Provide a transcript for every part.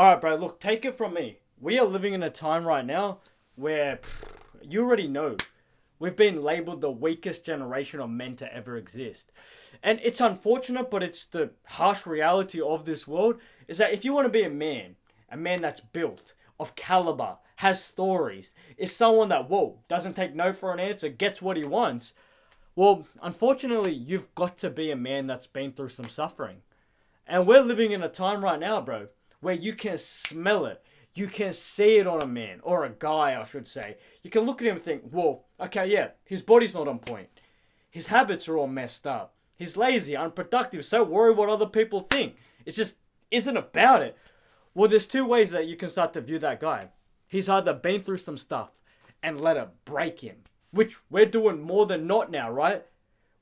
Alright, bro, look, take it from me. We are living in a time right now where you already know we've been labeled the weakest generation of men to ever exist. And it's unfortunate, but it's the harsh reality of this world is that if you want to be a man that's built, of caliber, has stories, is someone that, whoa, doesn't take no for an answer, gets what he wants, well, unfortunately, you've got to be a man that's been through some suffering. And we're living in a time right now, bro, where you can smell it. You can see it on a man, or a guy, I should say. You can look at him and think, whoa, okay, yeah, his body's not on point. His habits are all messed up. He's lazy, unproductive, so worried what other people think. It just isn't about it. Well, there's two ways that you can start to view that guy. He's either been through some stuff and let it break him, which we're doing more than not now, right?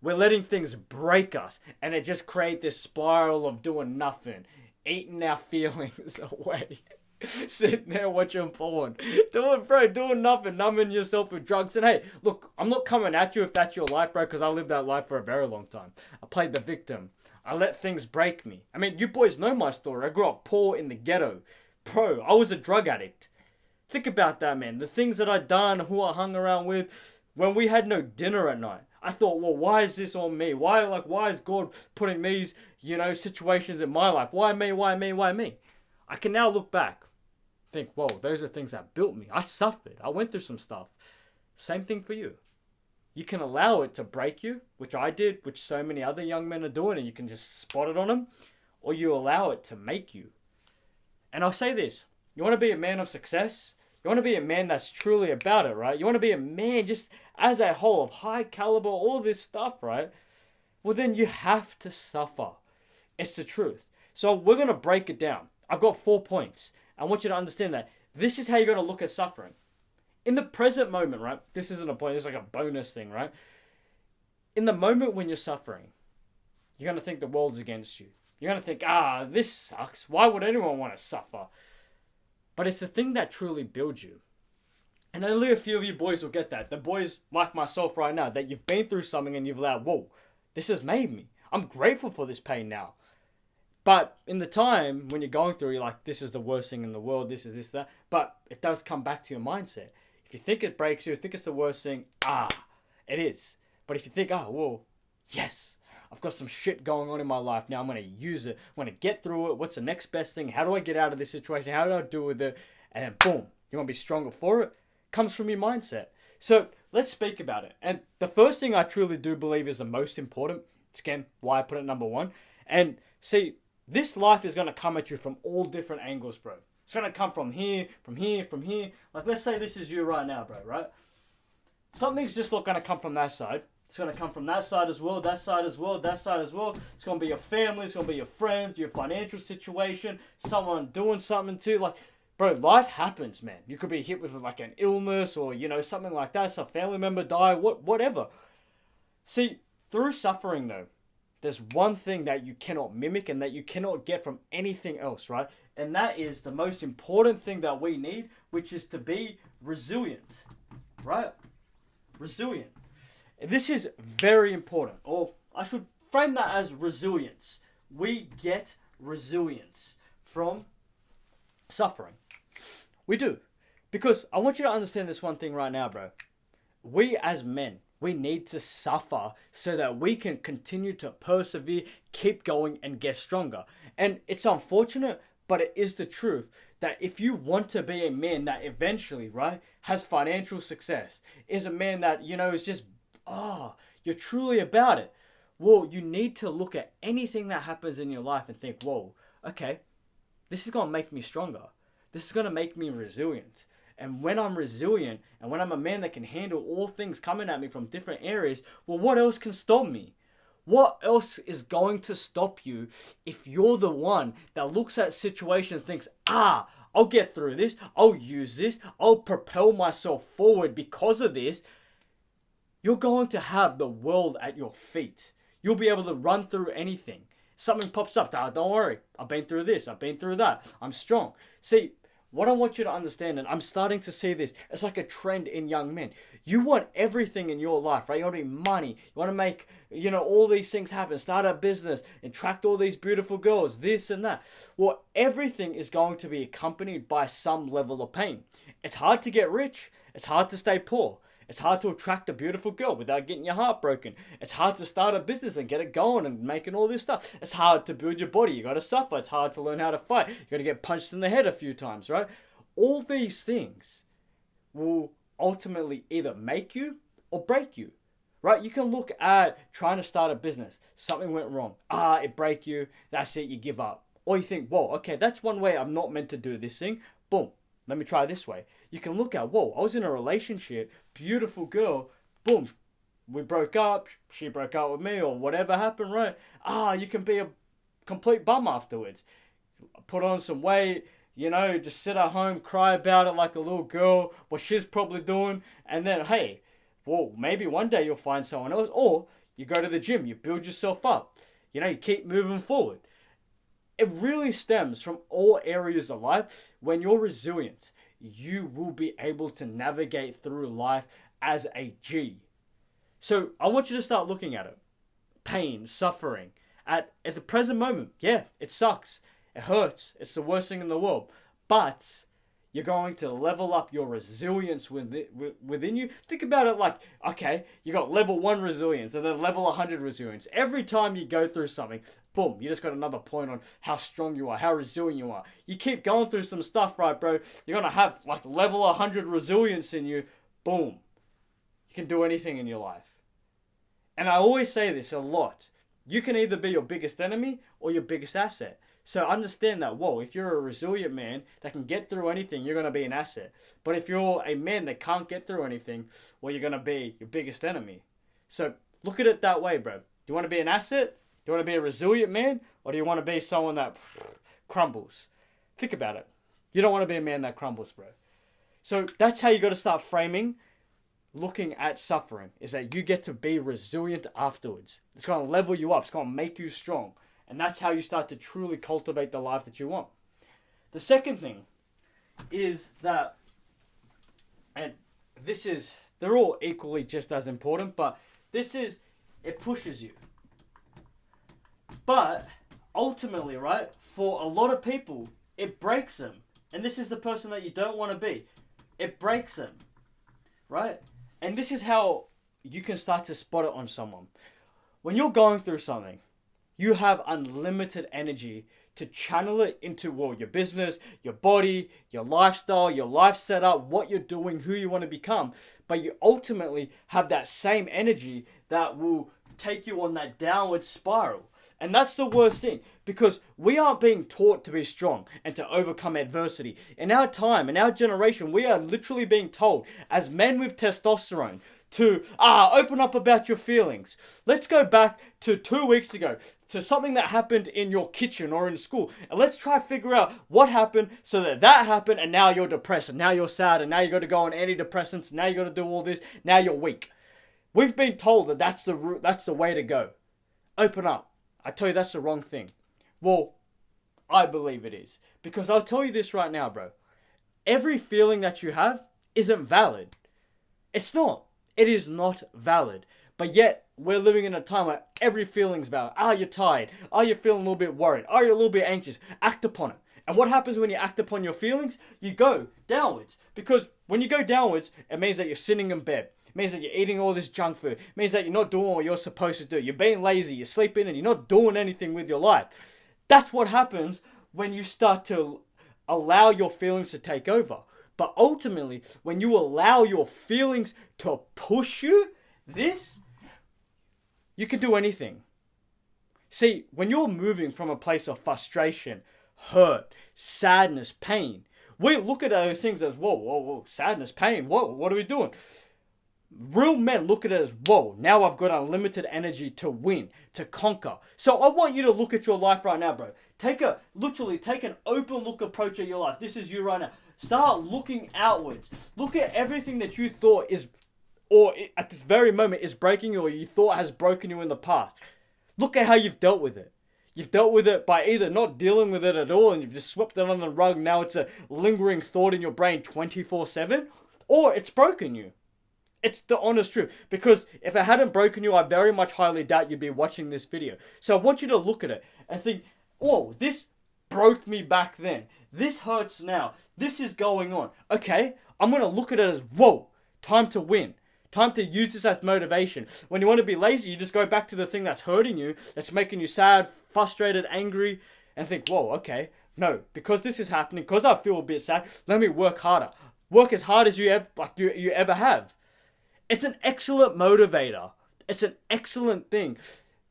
We're letting things break us, and it just create this spiral of doing nothing, eating our feelings away, sitting there watching porn, doing nothing, numbing yourself with drugs. And hey, look, I'm not coming at you if that's your life, bro, because I lived that life for a very long time. I played the victim. I let things break me. I mean, you boys know my story. I grew up poor in the ghetto. Bro, I was a drug addict. Think about that, man. The things that I done, who I hung around with, when we had no dinner at night. I thought, well, why is this on me? Why is God putting these, situations in my life? Why me? Why me? Why me? I can now look back, think, whoa, those are things that built me. I suffered. I went through some stuff. Same thing for you. You can allow it to break you, which I did, which so many other young men are doing, and you can just spot it on them, or you allow it to make you. And I'll say this, you want to be a man of success? You want to be a man that's truly about it, right? You want to be a man just as a whole of high caliber, all this stuff, right? Well, then you have to suffer. It's the truth. So we're going to break it down. I've got 4 points. I want you to understand that this is how you're going to look at suffering. In the present moment, right? This isn't a point, it's like a bonus thing, right? In the moment when you're suffering, you're going to think the world's against you. You're going to think, this sucks. Why would anyone want to suffer? But it's the thing that truly builds you. And only a few of you boys will get that. The boys like myself right now, that you've been through something and you've allowed, whoa, this has made me. I'm grateful for this pain now. But in the time when you're going through, you're like, this is the worst thing in the world, this is this, that. But it does come back to your mindset. If you think it breaks you, think it's the worst thing, it is. But if you think, well, yes, I've got some shit going on in my life now, I'm going to use it, I'm going to get through it, what's the next best thing, how do I get out of this situation, how do I deal with it, and then boom, you want to be stronger for it, comes from your mindset. So let's speak about it. And the first thing I truly do believe is the most important, it's again why I put it number one, and see, this life is going to come at you from all different angles, bro. It's going to come from here, from here, from here. Like, let's say this is you right now, bro, right? Something's just not going to come from that side. It's going to come from that side as well, that side as well, that side as well. It's going to be your family, it's going to be your friends, your financial situation, someone doing something too. Like, bro, life happens, man. You could be hit with like an illness or, something like that. Some family member die, whatever. See, through suffering though, there's one thing that you cannot mimic and that you cannot get from anything else, right? And that is the most important thing that we need, which is to be resilient, right? Resilient. This is very important, or I should frame that as resilience. We get resilience from suffering. We do. Because I want you to understand this one thing right now, bro. We as men, we need to suffer so that we can continue to persevere, keep going, and get stronger. And it's unfortunate, but it is the truth that if you want to be a man that eventually, right, has financial success, is a man that, is just, you're truly about it. Well, you need to look at anything that happens in your life and think, whoa, okay, this is going to make me stronger. This is going to make me resilient. And when I'm resilient, and when I'm a man that can handle all things coming at me from different areas, well, what else can stop me? What else is going to stop you if you're the one that looks at situations and thinks, I'll get through this, I'll use this, I'll propel myself forward because of this. You're going to have the world at your feet. You'll be able to run through anything. Something pops up, don't worry, I've been through this, I've been through that, I'm strong. See, what I want you to understand, and I'm starting to see this, it's like a trend in young men. You want everything in your life, right? You want to be money. You want to make, all these things happen. Start a business, attract all these beautiful girls, this and that. Well, everything is going to be accompanied by some level of pain. It's hard to get rich. It's hard to stay poor. It's hard to attract a beautiful girl without getting your heart broken. It's hard to start a business and get it going and making all this stuff. It's hard to build your body. You got to suffer. It's hard to learn how to fight. You got to get punched in the head a few times, right? All these things will ultimately either make you or break you, right? You can look at trying to start a business. Something went wrong. It break you. That's it. You give up. Or you think, whoa, okay, that's one way I'm not meant to do this thing. Boom. Let me try this way. You can look at, whoa, I was in a relationship, beautiful girl, boom, we broke up, she broke up with me, or whatever happened, right? You can be a complete bum afterwards. Put on some weight, just sit at home, cry about it like a little girl, what she's probably doing, and then, hey, well, maybe one day you'll find someone else, or you go to the gym, you build yourself up, you keep moving forward. It really stems from all areas of life. When you're resilient, you will be able to navigate through life as a G. So I want you to start looking at it. Pain, suffering. At the present moment, yeah, it sucks. It hurts. It's the worst thing in the world. But you're going to level up your resilience within you. Think about it like, okay, you got level 1 resilience and then level 100 resilience. Every time you go through something, boom, you just got another point on how strong you are, how resilient you are. You keep going through some stuff, right, bro? You're going to have like level 100 resilience in you. Boom. You can do anything in your life. And I always say this a lot. You can either be your biggest enemy or your biggest asset. So understand that, whoa, if you're a resilient man that can get through anything, you're going to be an asset. But if you're a man that can't get through anything, well, you're going to be your biggest enemy. So look at it that way, bro. Do you want to be an asset? Do you want to be a resilient man? Or do you want to be someone that crumbles? Think about it. You don't want to be a man that crumbles, bro. So that's how you got to start framing, looking at suffering, is that you get to be resilient afterwards. It's going to level you up. It's going to make you strong. And that's how you start to truly cultivate the life that you want. The second thing is that, and they're all equally just as important, but it pushes you. But ultimately, right, for a lot of people, it breaks them. And this is the person that you don't want to be. It breaks them, right? And this is how you can start to spot it on someone. When you're going through something, you have unlimited energy to channel it into, your business, your body, your lifestyle, your life setup, what you're doing, who you want to become. But you ultimately have that same energy that will take you on that downward spiral. And that's the worst thing, because we aren't being taught to be strong and to overcome adversity. In our time, in our generation, we are literally being told, as men with testosterone, to open up about your feelings. Let's go back to 2 weeks ago, to something that happened in your kitchen or in school, and let's try to figure out what happened so that happened, and now you're depressed, and now you're sad, and now you got to go on antidepressants, now you got to do all this, now you're weak. We've been told that that's the way to go. Open up. I tell you, that's the wrong thing. Well, I believe it is, because I'll tell you this right now, bro. Every feeling that you have isn't valid. It's not. It is not valid. But yet, we're living in a time where every feeling's valid. You're tired. You're feeling a little bit worried. You're a little bit anxious. Act upon it. And what happens when you act upon your feelings? You go downwards. Because when you go downwards, it means that you're sitting in bed. It means that you're eating all this junk food. It means that you're not doing what you're supposed to do. You're being lazy. You're sleeping and you're not doing anything with your life. That's what happens when you start to allow your feelings to take over. But ultimately, when you allow your feelings to push you, you can do anything. See, when you're moving from a place of frustration, hurt, sadness, pain, we look at those things as, whoa, sadness, pain, what are we doing? Real men look at it as, whoa, now I've got unlimited energy to win, to conquer. So I want you to look at your life right now, bro. Take an open look approach at your life. This is you right now. Start looking outwards. Look at everything that you thought is, or at this very moment is breaking you, or you thought has broken you in the past. Look at how you've dealt with it. You've dealt with it by either not dealing with it at all and you've just swept it under the rug. Now it's a lingering thought in your brain 24/7, or it's broken you. It's the honest truth. Because if it hadn't broken you, I very much highly doubt you'd be watching this video. So I want you to look at it and think, oh, this broke me back then. This hurts now. This is going on. Okay, I'm going to look at it as, whoa, time to win. Time to use this as motivation. When you want to be lazy, you just go back to the thing that's hurting you, that's making you sad, frustrated, angry, and think, whoa, okay, no, because this is happening, because I feel a bit sad, let me work harder. Work as hard as you ever have. It's an excellent motivator. It's an excellent thing.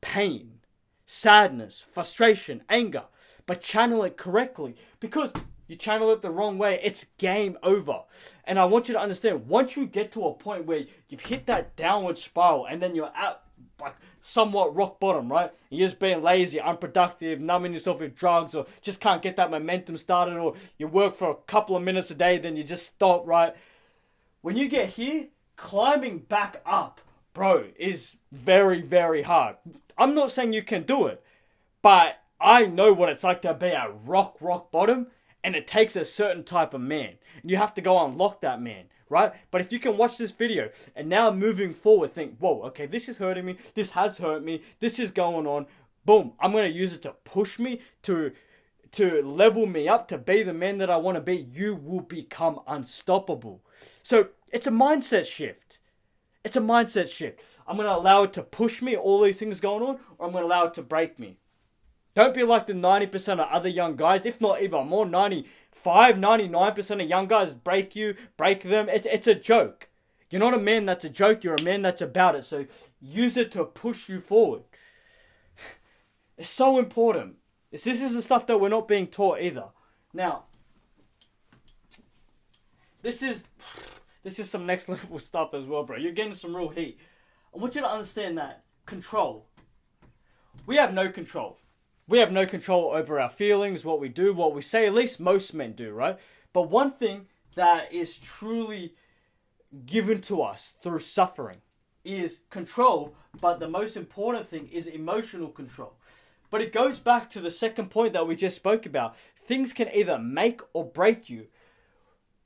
Pain, sadness, frustration, anger, but channel it correctly, because you channel it the wrong way, it's game over. And I want you to understand, once you get to a point where you've hit that downward spiral and then you're at like somewhat rock bottom, right? You're just being lazy, unproductive, numbing yourself with drugs, or just can't get that momentum started, or you work for a couple of minutes a day, then you just stop, right? When you get here, climbing back up, bro, is very, very hard. I'm not saying you can do it, but I know what it's like to be at rock bottom. And it takes a certain type of man. And you have to go unlock that man, right? But if you can watch this video and now moving forward think, whoa, okay, this is hurting me. This has hurt me. This is going on. Boom. I'm going to use it to push me, to level me up, to be the man that I want to be. You will become unstoppable. So it's a mindset shift. It's a mindset shift. I'm going to allow it to push me, all these things going on, or I'm going to allow it to break me. Don't be like the 90% of other young guys, if not even more, 95, 99% of young guys break them. It's a joke. You're not a man that's a joke, you're a man that's about it. So use it to push you forward. It's so important. This is the stuff that we're not being taught either. Now, this is some next level stuff as well, bro. You're getting some real heat. I want you to understand that control. We have no control. We have no control over our feelings, what we do, what we say. At least most men do, right? But one thing that is truly given to us through suffering is control. But the most important thing is emotional control. But it goes back to the second point that we just spoke about. Things can either make or break you.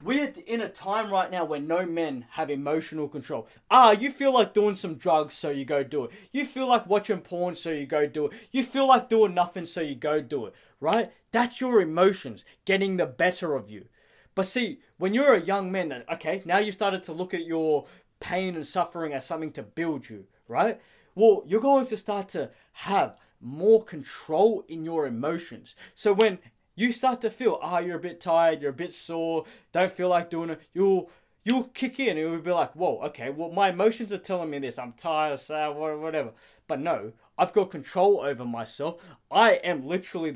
We're in a time right now where no men have emotional control. You feel like doing some drugs, so you go do it. You feel like watching porn, so you go do it. You feel like doing nothing, so you go do it. Right? That's your emotions getting the better of you. But see, when you're a young man, okay, now you've started to look at your pain and suffering as something to build you, right? Well, you're going to start to have more control in your emotions. So when you start to feel, you're a bit tired, you're a bit sore, don't feel like doing it, you'll kick in and you'll be like, whoa, okay, well, my emotions are telling me this. I'm tired, sad, whatever. But no, I've got control over myself. I am literally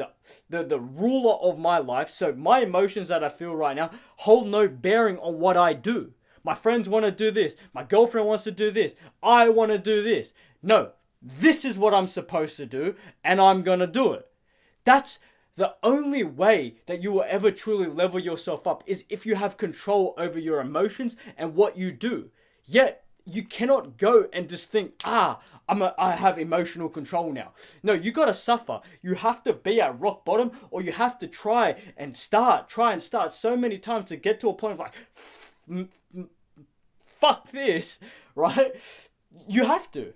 the ruler of my life. So my emotions that I feel right now hold no bearing on what I do. My friends want to do this. My girlfriend wants to do this. I want to do this. No, this is what I'm supposed to do, and I'm going to do it. That's the only way that you will ever truly level yourself up is if you have control over your emotions and what you do. Yet, you cannot go and just think, I have emotional control now. No, you got to suffer. You have to be at rock bottom, or you have to try and start so many times to get to a point of like, fuck this, right? You have to.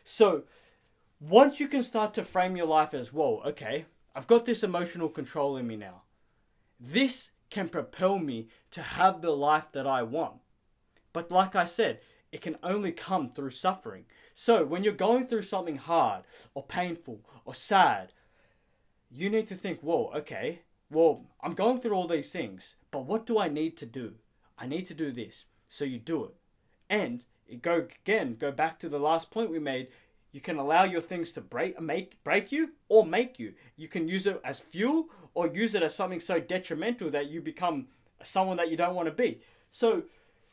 So, once you can start to frame your life as, whoa, okay, I've got this emotional control in me now. This can propel me to have the life that I want. But like I said, it can only come through suffering. So when you're going through something hard or painful or sad, you need to think, whoa, okay, well, I'm going through all these things, but what do I need to do? I need to do this. So you do it. And go back to the last point we made. You can allow your things to break you or make you. You can use it as fuel or use it as something so detrimental that you become someone that you don't want to be. So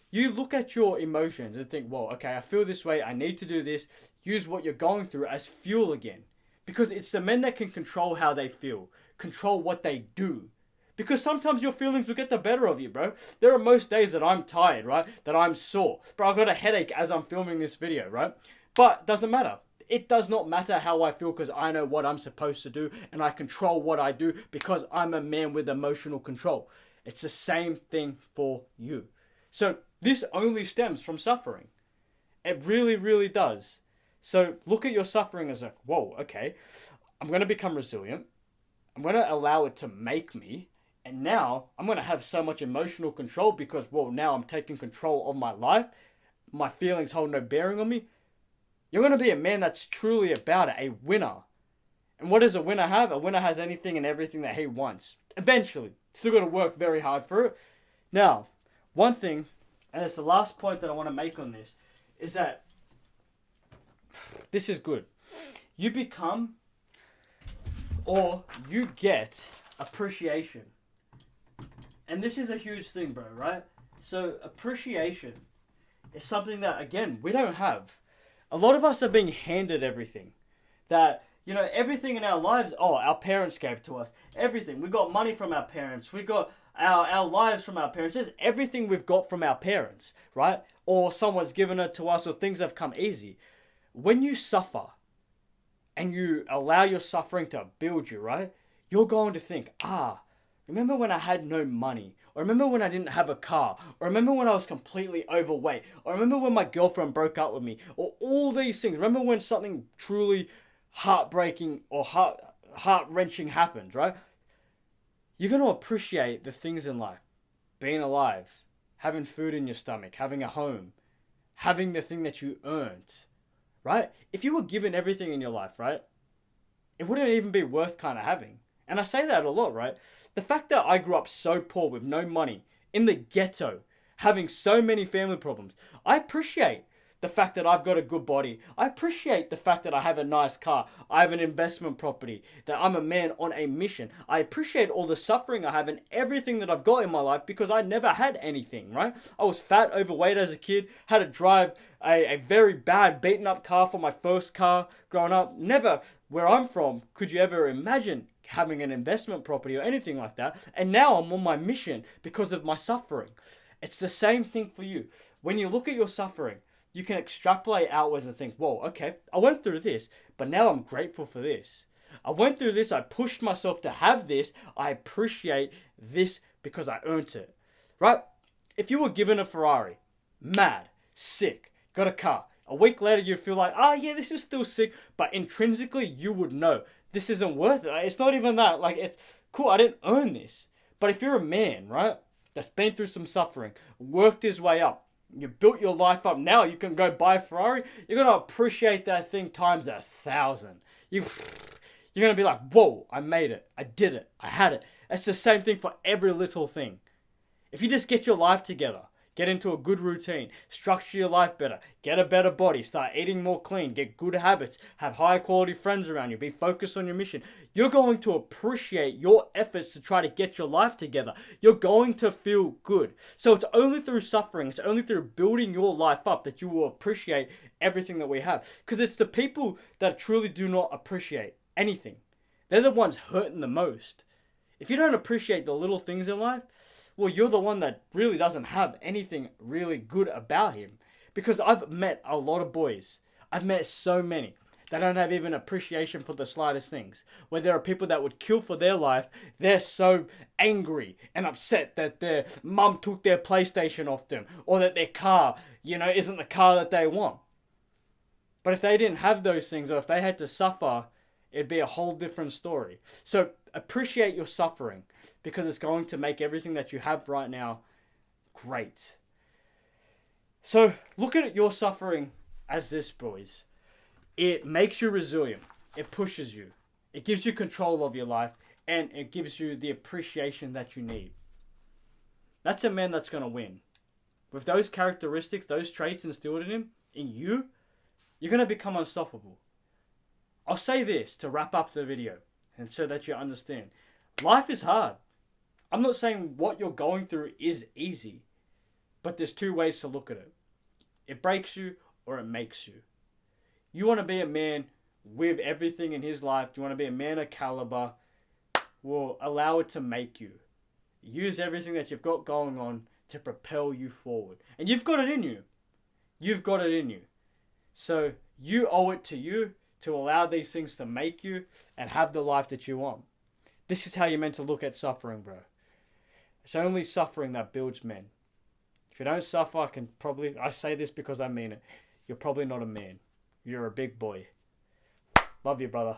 you look at your emotions and think, well, okay, I feel this way. I need to do this. Use what you're going through as fuel again. Because it's the men that can control how they feel. Control what they do. Because sometimes your feelings will get the better of you, bro. There are most days that I'm tired, right? That I'm sore. Bro, I've got a headache as I'm filming this video, right? But it doesn't matter. it does not matter how I feel because I know what I'm supposed to do and I control what I do because I'm a man with emotional control. It's the same thing for you. So this only stems from suffering. It really, really does. So look at your suffering as like, whoa, okay, I'm going to become resilient. I'm going to allow it to make me. And now I'm going to have so much emotional control because, well, now I'm taking control of my life. My feelings hold no bearing on me. You're going to be a man that's truly about it, a winner. And what does a winner have? A winner has anything and everything that he wants. Eventually. Still got to work very hard for it. Now, one thing, and it's the last point that I want to make on this, is that this is good. You become, or you get, appreciation. And this is a huge thing, bro, right? So appreciation is something that, again, we don't have. A lot of us are being handed everything. That, you know, everything in our lives, our parents gave to us. Everything. We got money from our parents. We got our lives from our parents. Just everything we've got from our parents, right? Or someone's given it to us, or things have come easy. When you suffer and you allow your suffering to build you, right? You're going to think, remember when I had no money? Or remember when I didn't have a car? Or remember when I was completely overweight? Or remember when my girlfriend broke up with me? Or all these things. Remember when something truly heartbreaking or heart-wrenching happened, right? You're going to appreciate the things in life. Being alive, having food in your stomach, having a home, having the thing that you earned, right? If you were given everything in your life, right, it wouldn't even be worth kind of having. And I say that a lot, right? The fact that I grew up so poor with no money, in the ghetto, having so many family problems, I appreciate the fact that I've got a good body. I appreciate the fact that I have a nice car. I have an investment property. That I'm a man on a mission. I appreciate all the suffering I have and everything that I've got in my life because I never had anything, right? I was fat, overweight as a kid. Had to drive a very bad, beaten up car for my first car growing up. Never, where I'm from, could you ever imagine having an investment property or anything like that. And now I'm on my mission because of my suffering. It's the same thing for you. When you look at your suffering, you can extrapolate outwards and think, whoa, okay, I went through this, but now I'm grateful for this. I went through this, I pushed myself to have this, I appreciate this because I earned it. Right? If you were given a Ferrari, mad, sick, got a car, a week later you feel like, yeah, this is still sick, but intrinsically you would know, this isn't worth it. It's not even that, like, it's cool, I didn't earn this. But if you're a man, right, that's been through some suffering, worked his way up, you built your life up. Now you can go buy a Ferrari. You're going to appreciate that thing times 1,000. You're going to be like, whoa, I made it. I did it. I had it. It's the same thing for every little thing. If you just get your life together, get into a good routine, structure your life better, get a better body, start eating more clean, get good habits, have high quality friends around you, be focused on your mission, you're going to appreciate your efforts to try to get your life together. You're going to feel good. So it's only through suffering, it's only through building your life up that you will appreciate everything that we have. Because it's the people that truly do not appreciate anything. They're the ones hurting the most. If you don't appreciate the little things in life, well, you're the one that really doesn't have anything really good about him. Because I've met a lot of boys. I've met so many that don't have even appreciation for the slightest things. Where there are people that would kill for their life. They're so angry and upset that their mum took their PlayStation off them. Or that their car, isn't the car that they want. But if they didn't have those things, or if they had to suffer, it'd be a whole different story. So appreciate your suffering. Because it's going to make everything that you have right now great. So look at your suffering as this, boys. It makes you resilient. It pushes you. It gives you control of your life. And it gives you the appreciation that you need. That's a man that's going to win. With those characteristics, those traits instilled in you, you're going to become unstoppable. I'll say this to wrap up the video. And so that you understand. Life is hard. I'm not saying what you're going through is easy, but there's two ways to look at it. It breaks you or it makes you. You want to be a man with everything in his life. You want to be a man of caliber. Well, allow it to make you. Use everything that you've got going on to propel you forward. And you've got it in you. You've got it in you. So you owe it to you to allow these things to make you and have the life that you want. This is how you're meant to look at suffering, bro. It's only suffering that builds men. If you don't suffer, I say this because I mean it, you're probably not a man. You're a big boy. Love you, brother.